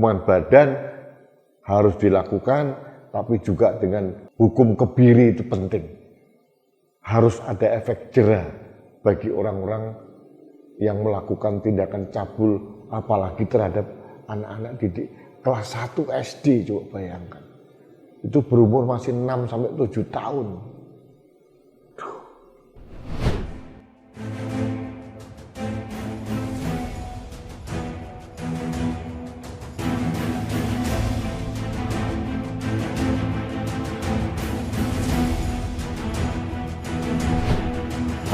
hukuman badan harus dilakukan, tapi juga dengan hukum kebiri itu penting. Harus ada efek jera bagi orang-orang yang melakukan tindakan cabul, apalagi terhadap anak-anak didik kelas 1 SD, coba bayangkan. Itu berumur masih 6 sampai 7 tahun.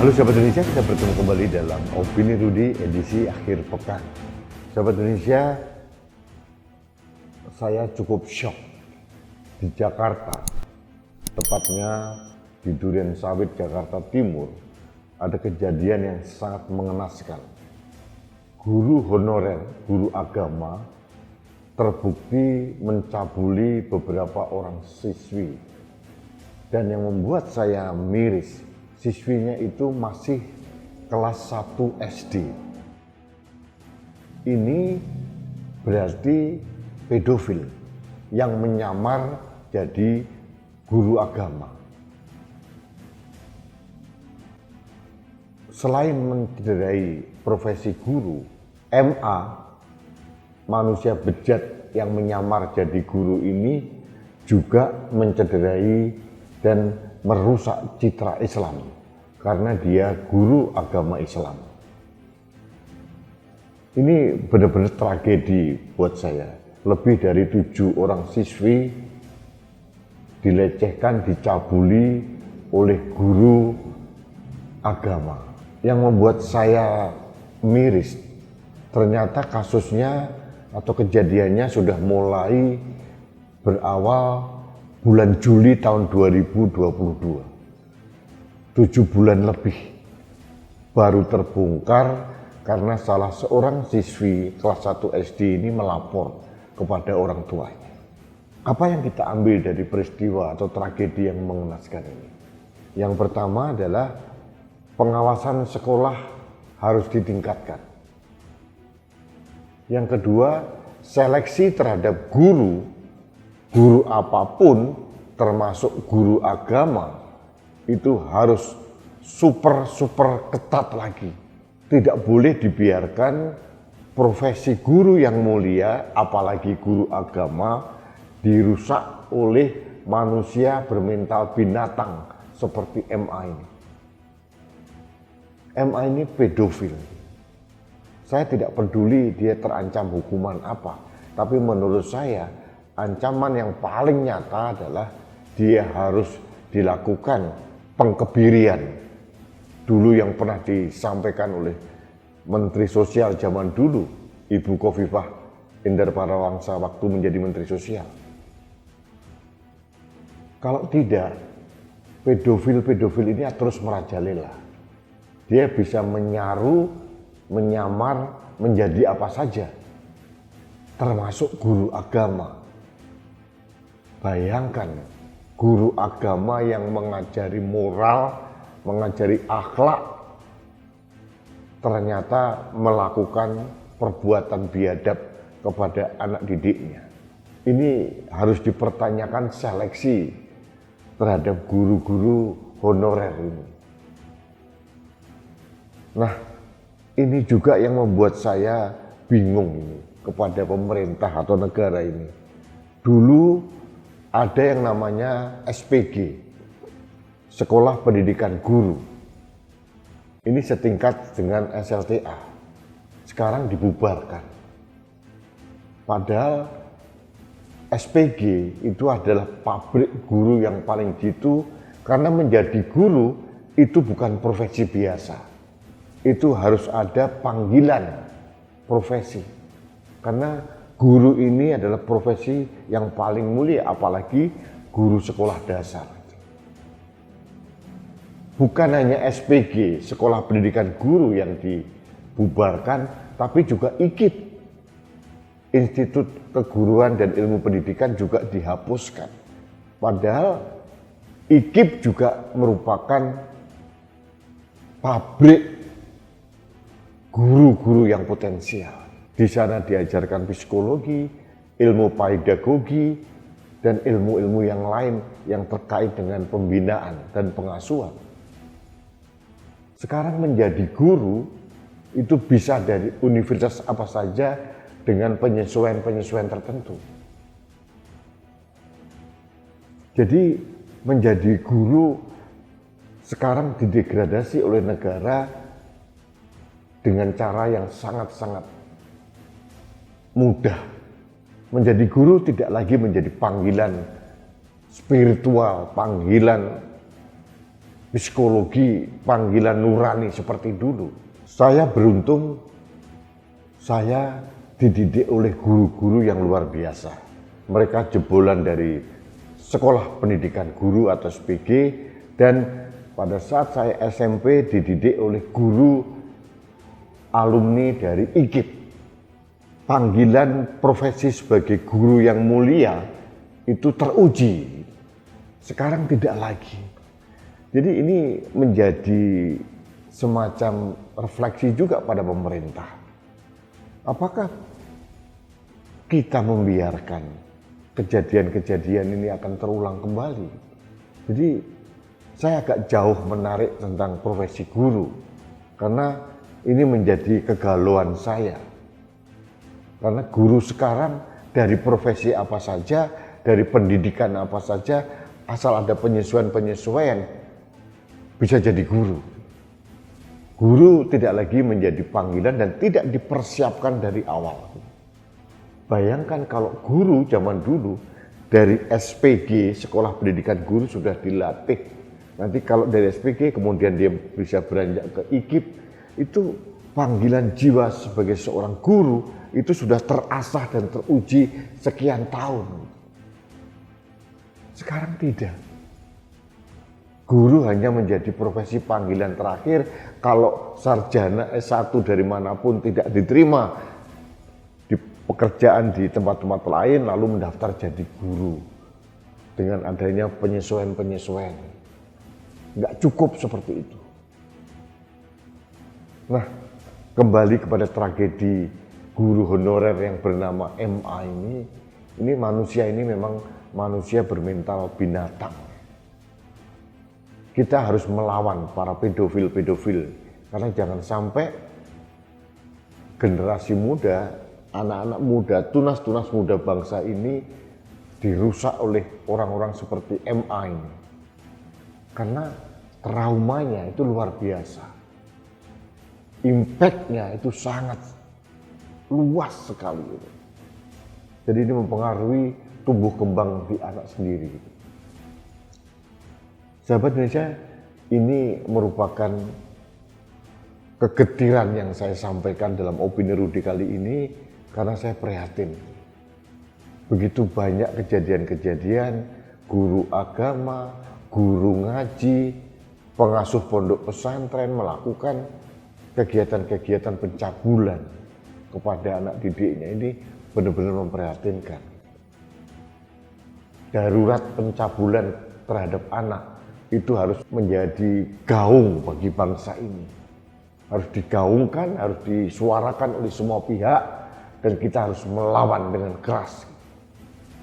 Halo sahabat Indonesia, kita bertemu kembali dalam Opini Rudy edisi akhir pekan. Sahabat Indonesia, saya cukup shock di Jakarta, tepatnya di Duren Sawit, Jakarta Timur, ada kejadian yang sangat mengenaskan. Guru honorer, guru agama, terbukti mencabuli beberapa orang siswi. Dan yang membuat saya miris, siswinya itu masih kelas 1 SD. Ini berarti pedofil yang menyamar jadi guru agama. Selain mencederai profesi guru, MA, manusia bejat yang menyamar jadi guru ini juga mencederai dan merusak citra Islam karena dia guru agama Islam. Ini benar-benar tragedi buat saya. Lebih dari 7 orang siswi dilecehkan, dicabuli oleh guru agama. Yang membuat saya miris, ternyata kasusnya atau kejadiannya sudah mulai berawal bulan Juli tahun 2022. 7 bulan lebih baru terbongkar karena salah seorang siswi kelas 1 SD ini melapor kepada orang tuanya. Apa yang kita ambil dari peristiwa atau tragedi yang mengenaskan ini? Yang pertama adalah pengawasan sekolah harus ditingkatkan. Yang kedua, seleksi terhadap guru apapun termasuk guru agama itu harus super ketat lagi. Tidak boleh dibiarkan profesi guru yang mulia, apalagi guru agama, dirusak oleh manusia bermental binatang seperti MA ini. MA ini pedofil. Saya tidak peduli dia terancam hukuman apa, tapi menurut saya ancaman yang paling nyata adalah dia harus dilakukan pengkebirian. Dulu yang pernah disampaikan oleh Menteri Sosial zaman dulu, Ibu Khofifah Indar Parawangsa waktu menjadi Menteri Sosial. Kalau tidak, pedofil ini terus merajalela. Dia bisa menyaru, menyamar, menjadi apa saja, termasuk guru agama. Bayangkan, guru agama yang mengajari moral, mengajari akhlak, ternyata melakukan perbuatan biadab kepada anak didiknya. Ini harus dipertanyakan seleksi terhadap guru-guru honorer ini. Nah, ini juga yang membuat saya bingung ini kepada pemerintah atau negara ini. Dulu ada yang namanya SPG, Sekolah Pendidikan Guru. Ini setingkat dengan SLTA. Sekarang dibubarkan. Padahal SPG itu adalah pabrik guru yang paling jitu, karena menjadi guru itu bukan profesi biasa. Itu harus ada panggilan profesi. Karena guru ini adalah profesi yang paling mulia, apalagi guru sekolah dasar. Bukan hanya SPG, Sekolah Pendidikan Guru yang dibubarkan, tapi juga IKIP, Institut Keguruan dan Ilmu Pendidikan juga dihapuskan. Padahal IKIP juga merupakan pabrik guru-guru yang potensial. Di sana diajarkan psikologi, ilmu pedagogi, dan ilmu-ilmu yang lain yang terkait dengan pembinaan dan pengasuhan. Sekarang menjadi guru itu bisa dari universitas apa saja dengan penyesuaian-penyesuaian tertentu. Jadi menjadi guru sekarang didegradasi oleh negara dengan cara yang sangat-sangat mudah. Menjadi guru tidak lagi menjadi panggilan spiritual, panggilan psikologi, panggilan nurani seperti dulu. Saya beruntung, saya dididik oleh guru-guru yang luar biasa. Mereka jebolan dari Sekolah Pendidikan Guru atau SPG, dan pada saat saya SMP dididik oleh guru alumni dari IKIP. Panggilan profesi sebagai guru yang mulia itu teruji. Sekarang tidak lagi. Jadi ini menjadi semacam refleksi juga pada pemerintah. Apakah kita membiarkan kejadian-kejadian ini akan terulang kembali? Jadi saya agak jauh menarik tentang profesi guru, karena ini menjadi kegalauan saya. Karena guru sekarang dari profesi apa saja, dari pendidikan apa saja, asal ada penyesuaian-penyesuaian, bisa jadi guru. Guru tidak lagi menjadi panggilan dan tidak dipersiapkan dari awal. Bayangkan kalau guru zaman dulu dari SPG, Sekolah Pendidikan Guru, sudah dilatih. Nanti kalau dari SPG kemudian dia bisa beranjak ke IKIP, itu panggilan jiwa sebagai seorang guru itu sudah terasah dan teruji sekian tahun. Sekarang tidak. Guru hanya menjadi profesi panggilan terakhir kalau sarjana S1 dari manapun tidak diterima di pekerjaan di tempat-tempat lain, lalu mendaftar jadi guru. Dengan adanya penyesuaian-penyesuaian. Nggak cukup seperti itu. Nah, kembali kepada tragedi guru honorer yang bernama MA ini manusia ini memang manusia bermental binatang. Kita harus melawan para pedofil-pedofil, karena jangan sampai generasi muda, anak-anak muda, tunas-tunas muda bangsa ini dirusak oleh orang-orang seperti MA ini. Karena traumanya itu luar biasa. Impact-nya itu sangat luas sekali. Jadi ini mempengaruhi tumbuh kembang di anak sendiri. Sahabat Indonesia, ini merupakan kegetiran yang saya sampaikan dalam Opini Rudy kali ini karena saya prihatin. Begitu banyak kejadian-kejadian guru agama, guru ngaji, pengasuh pondok pesantren melakukan kegiatan-kegiatan pencabulan kepada anak didiknya. Ini benar-benar memprihatinkan. Darurat pencabulan terhadap anak itu harus menjadi gaung bagi bangsa ini. Harus digaungkan, harus disuarakan oleh semua pihak, dan kita harus melawan dengan keras.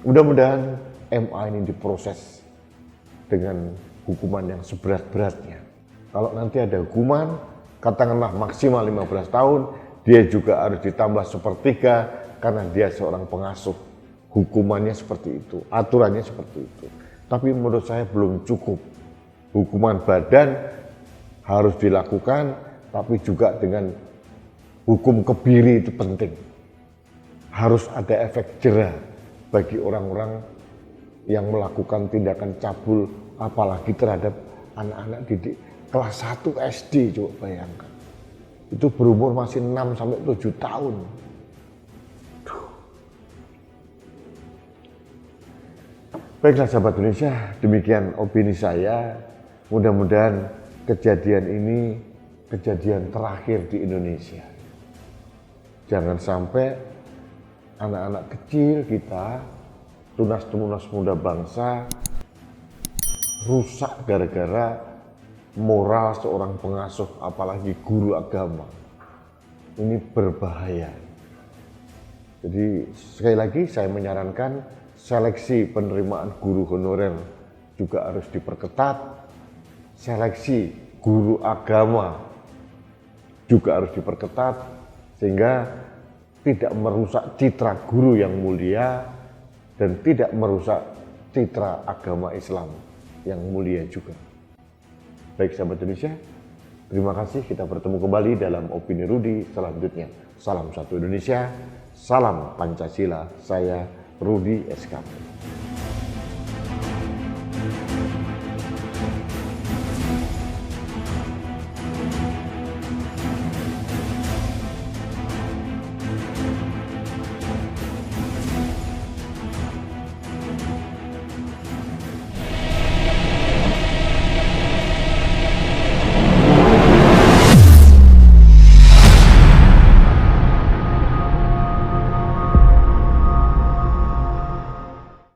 Mudah-mudahan MA ini diproses dengan hukuman yang seberat-beratnya. Kalau nanti ada hukuman, katakanlah maksimal 15 tahun, dia juga harus ditambah sepertiga karena dia seorang pengasuh. Hukumannya seperti itu, aturannya seperti itu. Tapi menurut saya belum cukup. Hukuman badan harus dilakukan, tapi juga dengan hukum kebiri itu penting. Harus ada efek jera bagi orang-orang yang melakukan tindakan cabul, apalagi terhadap anak-anak didik kelas 1 SD, coba bayangkan. Itu berumur masih 6-7 tahun. Baiklah sahabat Indonesia, demikian opini saya. Mudah-mudahan kejadian ini kejadian terakhir di Indonesia. Jangan sampai anak-anak kecil kita, tunas-tunas muda bangsa, rusak gara-gara moral seorang pengasuh, apalagi guru agama. Ini berbahaya. Jadi sekali lagi saya menyarankan seleksi penerimaan guru honorer juga harus diperketat, seleksi guru agama juga harus diperketat sehingga tidak merusak citra guru yang mulia dan tidak merusak citra agama Islam yang mulia juga. Baik sahabat Indonesia, terima kasih, kita bertemu kembali dalam Opini Rudi selanjutnya. Salam satu Indonesia, salam Pancasila, saya Rudi SK.